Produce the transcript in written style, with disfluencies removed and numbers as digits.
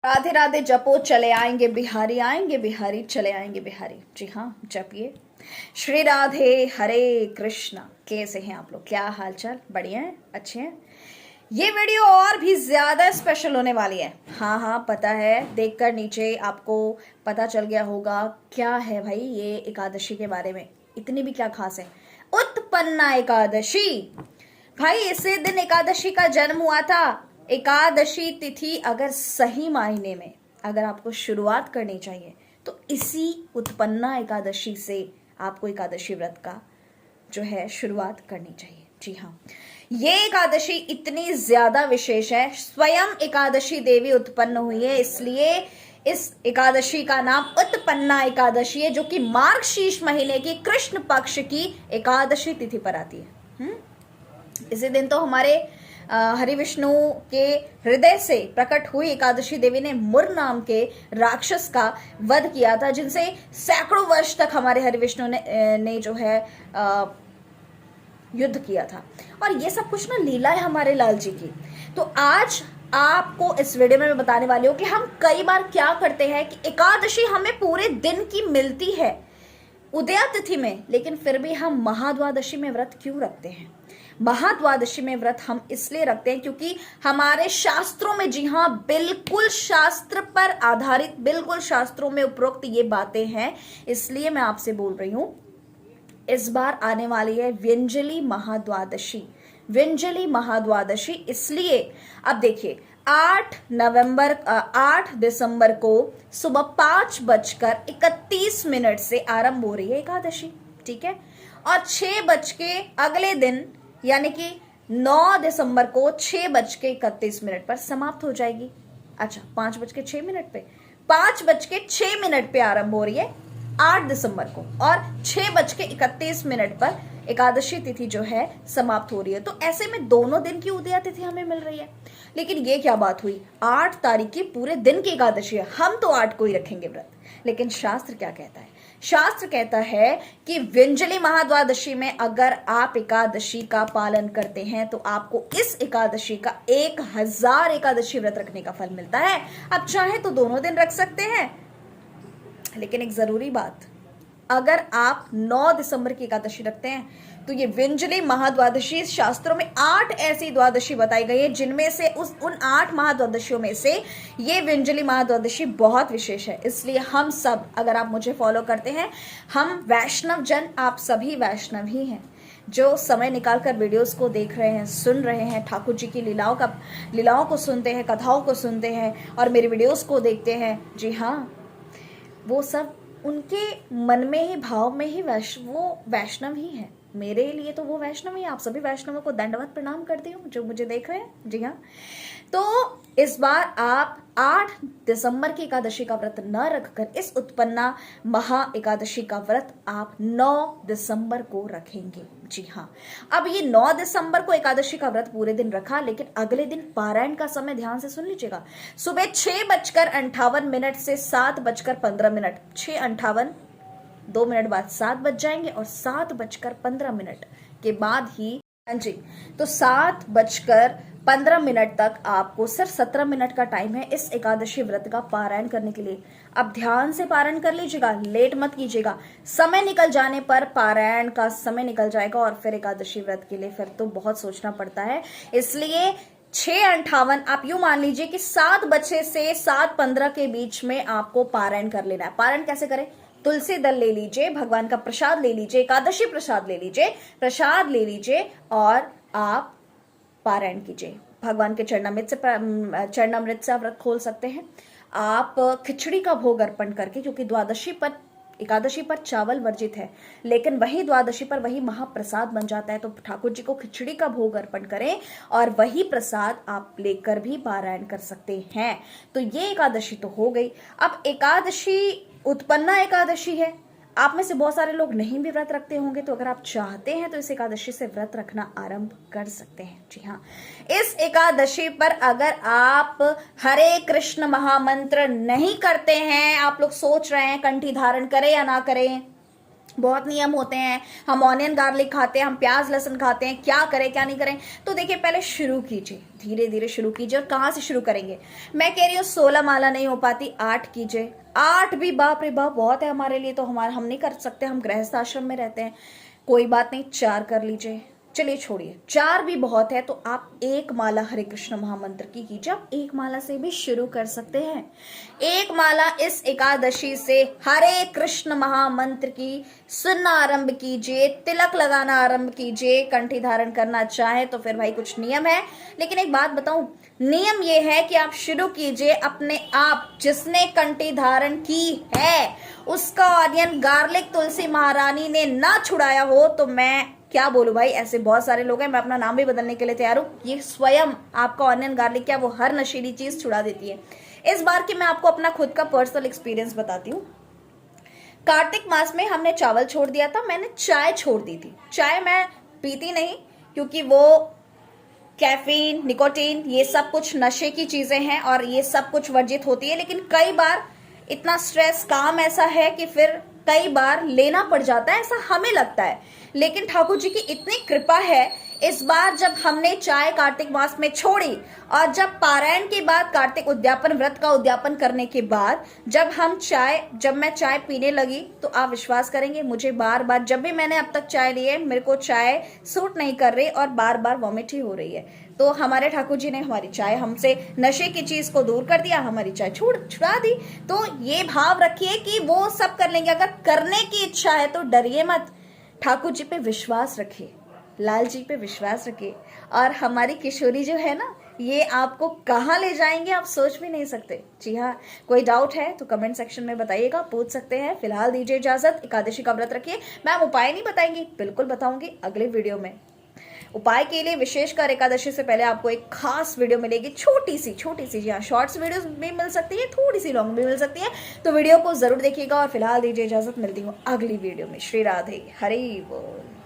राधे राधे जपो चले आएंगे बिहारी चले आएंगे बिहारी। जी हाँ, जपिए। श्री राधे हरे कृष्णा। कैसे हैं आप लोग? क्या हाल चाल? बढ़िया है? अच्छे हैं? ये वीडियो और भी ज्यादा स्पेशल होने वाली है। हाँ हाँ, पता है, देखकर नीचे आपको पता चल गया होगा क्या है भाई ये एकादशी के बारे में। इतनी भी क्या खास है? उत्पन्ना एकादशी। भाई इसी दिन एकादशी का जन्म हुआ था। एकादशी तिथि अगर सही मायने में अगर आपको शुरुआत करनी चाहिए तो इसी उत्पन्ना एकादशी से आपको एकादशी व्रत का जो है शुरुआत करनी चाहिए। जी हाँ, ये एकादशी इतनी ज्यादा विशेष है, स्वयं एकादशी देवी उत्पन्न हुई है, इसलिए इस एकादशी का नाम उत्पन्ना एकादशी है, जो कि मार्गशीर्ष महीने की कृष्ण पक्ष की एकादशी तिथि पर आती है। इसी दिन तो हमारे हरि विष्णु के हृदय से प्रकट हुई एकादशी देवी ने मुर नाम के राक्षस का वध किया था, जिनसे सैकड़ों वर्ष तक हमारे हरि विष्णु ने जो है युद्ध किया था। और ये सब कुछ ना लीला है हमारे लाल जी की। तो आज आपको इस वीडियो में मैं बताने वाली हूँ कि हम कई बार क्या करते हैं कि एकादशी हमें पूरे दिन की मिलती है उदया तिथि में, लेकिन फिर भी हम महाद्वादशी में व्रत क्यों रखते हैं? महाद्वादशी में व्रत हम इसलिए रखते हैं क्योंकि हमारे शास्त्रों में, जी हाँ, बिल्कुल शास्त्र पर आधारित, बिल्कुल शास्त्रों में उपरोक्त ये बातें हैं। इसलिए मैं आपसे बोल रही हूं, इस बार आने वाली है व्यंजली महाद्वादशी। व्यंजली महाद्वादशी इसलिए, अब देखिए, 8 दिसंबर को सुबह 5:31 से आरंभ हो रही है एकादशी, ठीक है? और 6 बज के अगले दिन यानी कि 9 दिसंबर को 6:31 पर समाप्त हो जाएगी। अच्छा, 5:06 पे, 5:06 पे आरंभ हो रही है 8 दिसंबर को, और 6:31 पर एकादशी तिथि जो है समाप्त हो रही है। तो ऐसे में दोनों दिन की उदया तिथि हमें मिल रही है। लेकिन ये क्या बात हुई, 8 तारीख की पूरे दिन की एकादशी है, हम तो 8 को ही रखेंगे व्रत। लेकिन शास्त्र क्या कहता है? शास्त्र कहता है कि व्यंजली महाद्वादशी में अगर आप एकादशी का पालन करते हैं तो आपको इस एकादशी का 1000 एकादशी व्रत रखने का फल मिलता है। आप चाहे तो दोनों दिन रख सकते हैं, लेकिन एक जरूरी बात, अगर आप 9 दिसंबर की एकादशी रखते हैं तो ये व्यंजली महाद्वादशी, शास्त्रों में 8 ऐसी द्वादशी बताई गई है जिनमें से उन 8 महाद्वादशियों में से ये व्यंजली महाद्वादशी बहुत विशेष है। इसलिए हम सब, अगर आप मुझे फॉलो करते हैं, हम वैष्णव जन, आप सभी वैष्णव ही हैं जो समय निकालकर वीडियोस को देख रहे हैं, सुन रहे हैं, ठाकुर जी की लीलाओं को सुनते हैं, कथाओं को सुनते हैं और मेरी वीडियोस को देखते हैं। जी हाँ, वो सब उनके मन में ही, भाव में ही वो वैष्णव ही है। मेरे लिए तो वो वैष्णव ही। आप सभी वैष्णवों को दंडवत प्रणाम करती हूँ जो मुझे देख रहे हैं। जी हाँ, तो इस बार आप 8 दिसंबर की एकादशी का व्रत न रखकर इस उत्पन्ना महा एकादशी का व्रत आप 9 दिसंबर को रखेंगे। जी हाँ, अब ये 9 दिसंबर को एकादशी का व्रत पूरे दिन रखा, लेकिन अगले दिन पारायण का समय ध्यान से सुन लीजिएगा। सुबह 6:58 से 7:15, 6:58, 2 मिनट बाद 7 बज जाएंगे और 7:15 के बाद ही, हाँ जी, तो 7:15 तक आपको सिर्फ 17 मिनट का टाइम है इस एकादशी व्रत का पारायण करने के लिए। अब ध्यान से पारायण कर लीजिएगा, लेट मत कीजिएगा। समय निकल जाने पर पारायण का समय निकल जाएगा और फिर एकादशी व्रत के लिए फिर तो बहुत सोचना पड़ता है। इसलिए 6:58, आप यूं मान लीजिए कि 7 बजे से 7:15 के बीच में आपको पारायण कर लेना है। पारायण कैसे करें? तुलसी दल ले लीजिए, भगवान का प्रसाद ले लीजिए, एकादशी प्रसाद ले लीजिए, और आप पारायण कीजिए। भगवान के चरणामृत से आप व्रत खोल सकते हैं। आप खिचड़ी का भोग अर्पण करके, क्योंकि एकादशी पर चावल वर्जित है, लेकिन वही द्वादशी पर वही महाप्रसाद बन जाता है, तो ठाकुर जी को खिचड़ी का भोग अर्पण करें और वही प्रसाद आप लेकर भी पारायण कर सकते हैं। तो ये एकादशी तो हो गई। अब एकादशी उत्पन्ना एकादशी है। आप में से बहुत सारे लोग नहीं भी व्रत रखते होंगे, तो अगर आप चाहते हैं तो इस एकादशी से व्रत रखना आरंभ कर सकते हैं। जी हाँ, इस एकादशी पर अगर आप हरे कृष्ण महामंत्र नहीं करते हैं, आप लोग सोच रहे हैं कंठी धारण करें या ना करें, बहुत नियम होते हैं, हम ऑनियन गार्लिक खाते हैं, हम प्याज लहसुन खाते हैं, क्या करें क्या नहीं करें। तो देखिए पहले शुरू कीजिए, धीरे धीरे शुरू कीजिए। और कहाँ से शुरू करेंगे? मैं कह रही हूँ 16 माला नहीं हो पाती, 8 कीजिए। 8 भी बाप रे बाप बहुत है हमारे लिए, तो हम नहीं कर सकते, हम गृहस्थ आश्रम में रहते हैं, कोई बात नहीं, 4 कर लीजिए। चलिए छोड़िए, 4 भी बहुत है, तो आप 1 माला हरे कृष्ण महामंत्र की कीजिए। आप 1 माला से भी शुरू कर सकते हैं। 1 माला इस एकादशी से हरे कृष्ण महामंत्र की सुनना आरंभ कीजिए, तिलक लगाना आरंभ कीजिए। कंठी धारण करना चाहे तो फिर भाई कुछ नियम है, लेकिन एक बात बताऊं, नियम ये है कि आप शुरू कीजिए अपने आप। जिसने कंठी धारण की है उसका ऑनियन गार्लिक तुलसी महारानी ने ना छुड़ाया हो तो मैं क्या बोलूं भाई, ऐसे बहुत सारे लोग हैं, मैं अपना नाम भी बदलने के लिए तैयार हूं। ये स्वयं आपका ऑनियन गार्लिक क्या, वो हर नशीली चीज छुड़ा देती है। इस बार की मैं आपको अपना खुद का पर्सनल एक्सपीरियंस बताती हूँ। कार्तिक मास में हमने चावल छोड़ दिया था, मैंने चाय छोड़ दी थी। चाय मैं पीती नहीं क्योंकि वो कैफीन, निकोटीन, ये सब कुछ नशे की चीजें हैं और ये सब कुछ वर्जित होती है। लेकिन कई बार इतना स्ट्रेस, काम ऐसा है कि फिर कई बार लेना पड़ जाता है, ऐसा हमें लगता है। लेकिन ठाकुर जी की इतनी कृपा है, इस बार जब हमने चाय कार्तिक मास में छोड़ी और जब पारायण के बाद कार्तिक उद्यापन व्रत का उद्यापन करने के बाद जब मैं चाय पीने लगी, तो आप विश्वास करेंगे मुझे बार बार, जब भी मैंने अब तक चाय ली है, मेरे को चाय सूट नहीं कर रही और बार बार वॉमिट ही हो रही है। तो हमारे ठाकुर जी ने हमारी चाय, हमसे नशे की चीज को दूर कर दिया, हमारी चाय छुड़ा दी। तो ये भाव रखिए कि वो सब कर लेंगे। अगर करने की इच्छा है तो डरिए मत, ठाकुर जी पे विश्वास रखिए, लाल जी पे विश्वास रखिए। और हमारी किशोरी जो है ना, ये आपको कहाँ ले जाएंगे आप सोच भी नहीं सकते। जी हाँ, कोई डाउट है तो कमेंट सेक्शन में बताइएगा, पूछ सकते हैं। फिलहाल दीजिए इजाजत, एकादशी का व्रत रखिए। मैम उपाय नहीं बताएंगी? बिल्कुल बताऊंगी अगले वीडियो में। उपाय के लिए विशेषकर एकादशी से पहले आपको एक खास वीडियो मिलेगी, छोटी सी जी हाँ, शॉर्ट्स वीडियोस भी मिल सकती है, थोड़ी सी लॉन्ग भी मिल सकती है, तो वीडियो को जरूर देखिएगा। और फिलहाल दीजिए इजाजत, मिलती हूँ अगली वीडियो में। श्री राधे, हरि बोल।